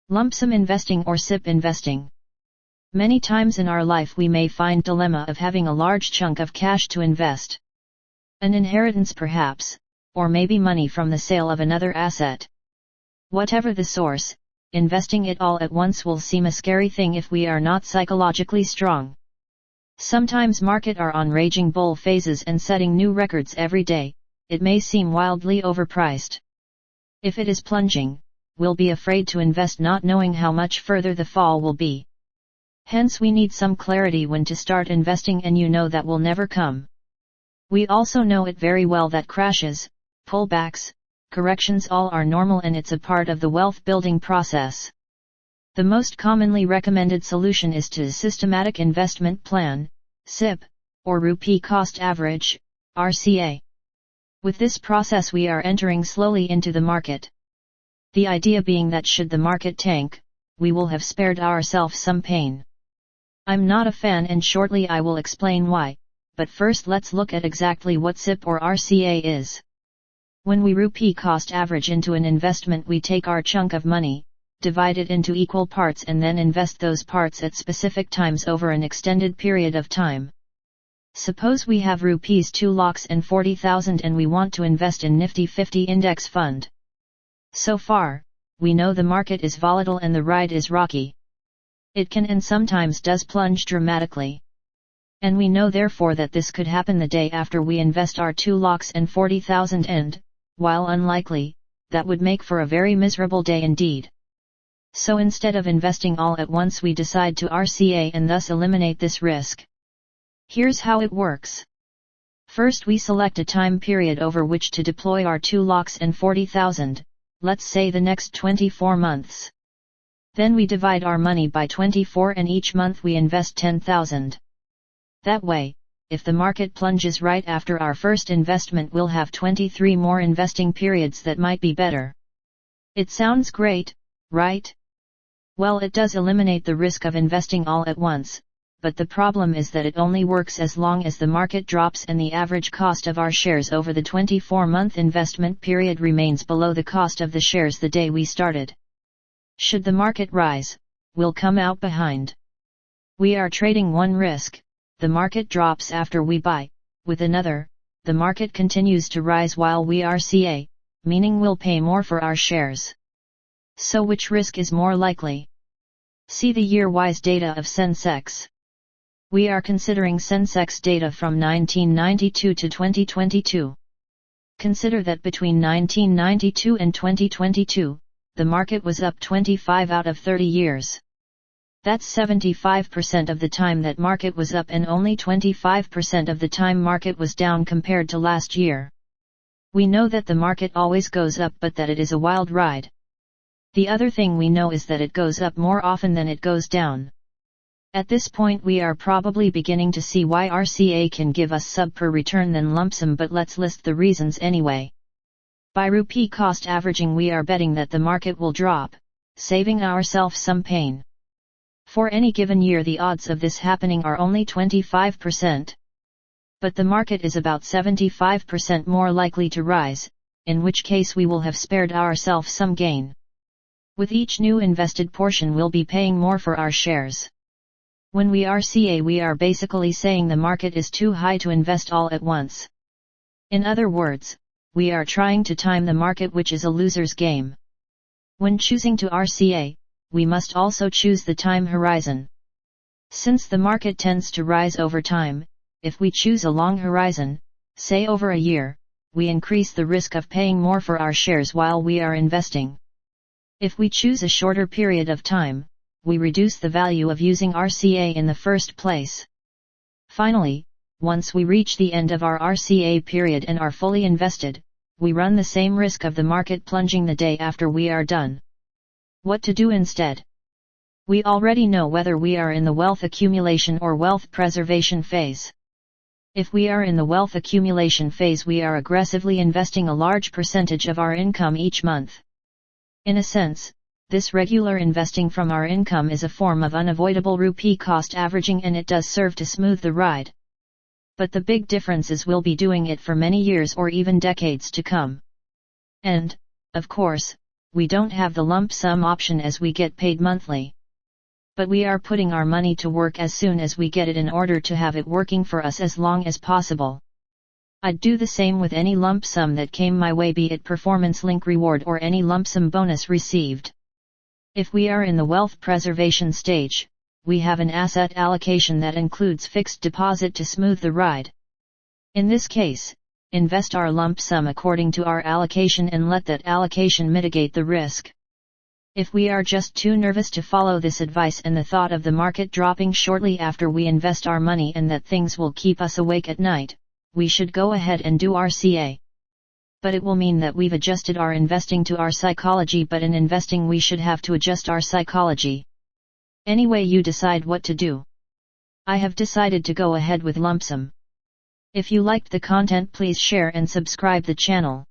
Lumpsum investing or SIP investing. Many times in our life we may find dilemma of having a large chunk of cash to invest. An inheritance perhaps, or maybe money from the sale of another asset. Whatever the source, investing it all at once will seem a scary thing if we are not psychologically strong. Sometimes market are on raging bull phases and setting new records every day, it may seem wildly overpriced. If it is plunging, we'll be afraid to invest not knowing how much further the fall will be. Hence we need some clarity when to start investing, and you know that will never come. We also know it very well that crashes, pullbacks, corrections all are normal and it's a part of the wealth building process. The most commonly recommended solution is to systematic investment plan, SIP, or rupee cost average, RCA. With this process we are entering slowly into the market. The idea being that should the market tank, we will have spared ourselves some pain. I'm not a fan and shortly I will explain why, but first let's look at exactly what SIP or RCA is. When we rupee cost average into an investment, we take our chunk of money, divide it into equal parts and then invest those parts at specific times over an extended period of time. Suppose we have rupees 2,40,000 and we want to invest in Nifty 50 index fund. So far, we know the market is volatile and the ride is rocky. It can and sometimes does plunge dramatically. And we know therefore that this could happen the day after we invest our 2,40,000 and, while unlikely, that would make for a very miserable day indeed. So instead of investing all at once we decide to RCA and thus eliminate this risk. Here's how it works. First we select a time period over which to deploy our 2,40,000, let's say the next 24 months. Then we divide our money by 24 and each month we invest 10,000. That way, if the market plunges right after our first investment we'll have 23 more investing periods that might be better. It sounds great, right? Well, it does eliminate the risk of investing all at once, but the problem is that it only works as long as the market drops and the average cost of our shares over the 24-month investment period remains below the cost of the shares the day we started. Should the market rise, we'll come out behind. We are trading one risk, the market drops after we buy, with another, the market continues to rise while we RCA, meaning we'll pay more for our shares. So which risk is more likely? See the year-wise data of Sensex. We are considering Sensex data from 1992 to 2022. Consider that between 1992 and 2022, the market was up 25 out of 30 years. That's 75% of the time that market was up and only 25% of the time market was down compared to last year. We know that the market always goes up but that it is a wild ride. The other thing we know is that it goes up more often than it goes down. At this point we are probably beginning to see why RCA can give us subpar return than Lumpsum, but let's list the reasons anyway. By rupee cost averaging we are betting that the market will drop, saving ourselves some pain. For any given year the odds of this happening are only 25%. But the market is about 75% more likely to rise, in which case we will have spared ourselves some gain. With each new invested portion we'll be paying more for our shares. When we RCA we are basically saying the market is too high to invest all at once. In other words, we are trying to time the market, which is a loser's game. When choosing to RCA, we must also choose the time horizon. Since the market tends to rise over time, if we choose a long horizon, say over a year, we increase the risk of paying more for our shares while we are investing. If we choose a shorter period of time, we reduce the value of using RCA in the first place. Finally, once we reach the end of our RCA period and are fully invested, we run the same risk of the market plunging the day after we are done. What to do instead? We already know whether we are in the wealth accumulation or wealth preservation phase. If we are in the wealth accumulation phase we are aggressively investing a large percentage of our income each month. In a sense, this regular investing from our income is a form of unavoidable rupee cost averaging and it does serve to smooth the ride. But the big difference is we'll be doing it for many years or even decades to come. And, of course, we don't have the lump sum option as we get paid monthly. But we are putting our money to work as soon as we get it in order to have it working for us as long as possible. I'd do the same with any lump sum that came my way, be it performance link reward or any lump sum bonus received. If we are in the wealth preservation stage, we have an asset allocation that includes fixed deposit to smooth the ride. In this case, invest our lump sum according to our allocation and let that allocation mitigate the risk. If we are just too nervous to follow this advice and the thought of the market dropping shortly after we invest our money and that things will keep us awake at night, we should go ahead and do our CA. But it will mean that we've adjusted our investing to our psychology, but in investing we should have to adjust our psychology. Anyway, you decide what to do. I have decided to go ahead with Lumpsum. If you liked the content, please share and subscribe the channel.